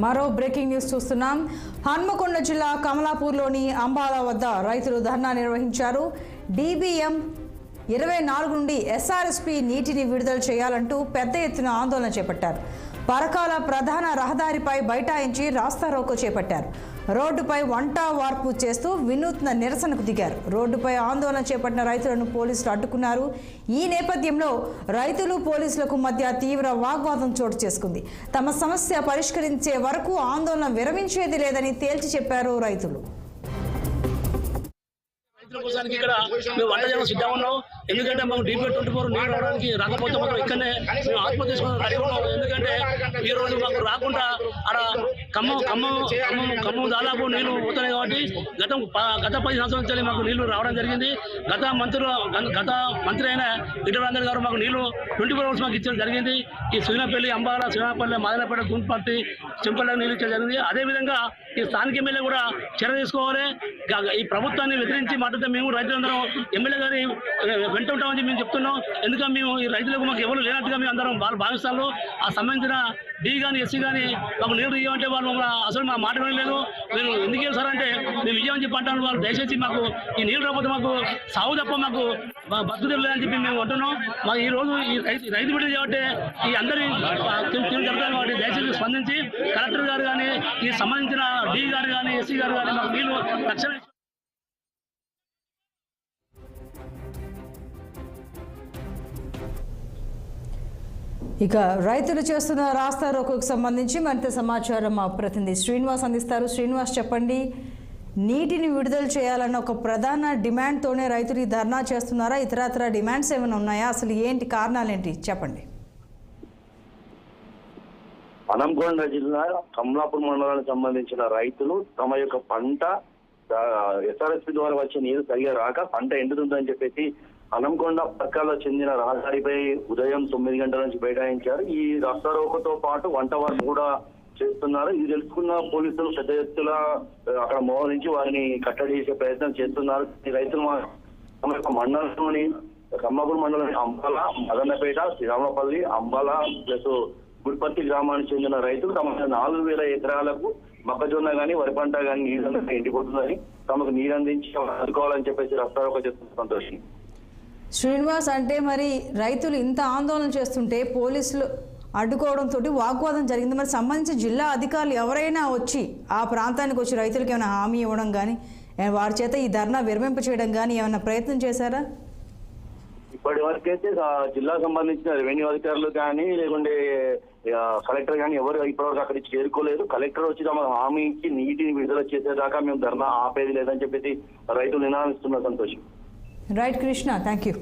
మరో breaking news చూస్తున్నాం. హన్మకొండ జిల్లా కమలాపూర్లోని అంబాల వద్ద రైతులు ధర్నా నిర్వహించారు. DBM 24 నుండి SRSP నీటిని విడుదల చేయాలంటూ పెద్ద ఎత్తున ఆందోళన చేపట్టారు. పరకాల ప్రధాన రహదారిపై బైఠాయించి రాస్తారోకో చేపట్టారు. రోడ్డుపై వంట వార్పు చేస్తూ వినూత్న నిరసనకు దిగారు. రోడ్డుపై ఆందోళన చేపట్టిన రైతులను పోలీసులు అడ్డుకున్నారు. ఈ నేపథ్యంలో రైతులు పోలీసులకు మధ్య తీవ్ర వాగ్వాదం చోటు చేసుకుంది. తమ సమస్య పరిష్కరించే వరకు ఆందోళన విరమించేది లేదని తేల్చి చెప్పారు రైతులు. ఇక్కడ మేము వంట చేయడం సిద్ధంగా ఉన్నాం. ఎందుకంటే మాకు DB24 నీళ్ళు రావడానికి రాకపోతే మాత్రం ఇక్కడనే మేము ఆత్మహత్య చేసుకుని రెడీ ఉన్నాం. ఎందుకంటే ఈ రోజు మాకు రాకుండా అక్కడ ఖమ్మం దాదాపు నీళ్లు పోతున్నాయి. కాబట్టి గత 10 సంవత్సరాల నుంచి మాకు నీళ్లు రావడం జరిగింది. గత మంత్రి అయిన ఈటల గారు మాకు నీళ్లు 24 అవర్స్ మాకు ఇచ్చడం జరిగింది. ఈ సుగినపల్లి, అంబాల, సింహాపల్లి, మాదనపేట, గుంపర్తి, చెంపల్లి నీళ్ళు ఇచ్చడం జరిగింది. అదేవిధంగా ఈ స్థానిక ఎమ్మెల్యే కూడా చర్య తీసుకోవాలి. ఈ ప్రభుత్వాన్ని వ్యతిరేకించి మాట్లాడితే మేము రైతులందరం ఎమ్మెల్యే గారి వెంట ఉంటామని మేము చెప్తున్నాం. ఎందుకంటే మేము ఈ రైతులకు మాకు ఎవరు లేనట్టుగా మేము అందరం వాళ్ళు భావిస్తాము. ఆ సంబంధించిన D కానీ SC కానీ మాకు నీళ్ళు ఇవ్వమంటే వాళ్ళు అసలు మా మాట వినలేదు. మేము ఎందుకు సార్ అంటే మేము ఇవ్వమని చెప్పి అంటాను. వాళ్ళు దయచేసి మాకు ఈ నీళ్ళు రాకపోతే మాకు సాగు తప్ప మాకు బతుకు లేదని చెప్పి మేము అంటున్నాం. మాకు ఈ రోజు ఈ రైతు బిడ్డ కాబట్టి ఈ అందరి జరుగుతారు. కాబట్టి దయచేసి స్పందించి కలెక్టర్ గారు కానీ ఈ సంబంధించిన D గారు కానీ SC గారు కానీ మాకు నీళ్ళు తక్షణ. ఇక రైతులు చేస్తున్న రాస్తారోకోకు సంబంధించి మరింత సమాచారం మా ప్రతినిధి శ్రీనివాస్ అందిస్తారు. శ్రీనివాస్, చెప్పండి, నీటిని విడుదల చేయాలన్న ఒక ప్రధాన డిమాండ్తోనే రైతులు ఈ ధర్నా చేస్తున్నారా? ఇతరత్ర డిమాండ్స్ ఏమైనా ఉన్నాయా? అసలు ఏంటి కారణాలు ఏంటి చెప్పండి. హన్మకొండ జిల్లా కమలాపూర్ మండలానికి సంబంధించిన రైతులు తమ యొక్క పంట SRSP ద్వారా వచ్చే నీరు సరిగా రాక పంట ఎండుతుందని చెప్పేసి హన్మకొండ పక్కలో చెందిన రహదారిపై ఉదయం 9 గంటల నుంచి బైఠాయించారు. ఈ రాస్తారోకోతో పాటు వంట వార్పు కూడా చేస్తున్నారు. ఇది తెలుసుకున్న పోలీసులు పెద్ద ఎత్తున అక్కడ మోహరించి వారిని కట్టడి చేసే ప్రయత్నం చేస్తున్నారు. ఈ రైతులు తమ యొక్క మండలంలోని కమలాపూర్ మండలంలోని అంబాల, మదనపేట, శ్రీరామపల్లి, అంబాల ప్లస్ గుడిపర్తి గ్రామానికి చెందిన రైతులు తమ 4000 ఎకరాలకు మొక్కజొన్న కానీ వరి పంట కానీ నీరు ఎండిపోతుందని తమకు నీరు అందించి అందుకోవాలని చెప్పేసి రాస్తారోకో చేస్తున్న సంతోషం. శ్రీనివాస్, అంటే మరి రైతులు ఇంత ఆందోళన చేస్తుంటే పోలీసులు అడ్డుకోవడంతో వాగ్వాదం జరిగింది. మరి సంబంధించిన జిల్లా అధికారులు ఎవరైనా వచ్చి ఆ ప్రాంతానికి వచ్చి రైతులకు ఏమైనా హామీ ఇవ్వడం కానీ వారి చేత ఈ ధర్నా విరమింప చేయడం కానీ ఏమైనా ప్రయత్నం చేశారా? ఇప్పటి వరకైతే జిల్లా సంబంధించిన రెవెన్యూ అధికారులు కానీ లేకుంటే కలెక్టర్ కానీ ఎవరు ఇప్పటివరకు అక్కడికి చేరుకోలేదు. కలెక్టర్ వచ్చి తమ హామీకి నీటిని విడుదల చేసేదాకా మేము ధర్నా ఆపేది లేదని చెప్పేసి రైతులు నినాదిస్తున్న సంతోషం. Right Krishna, thank you.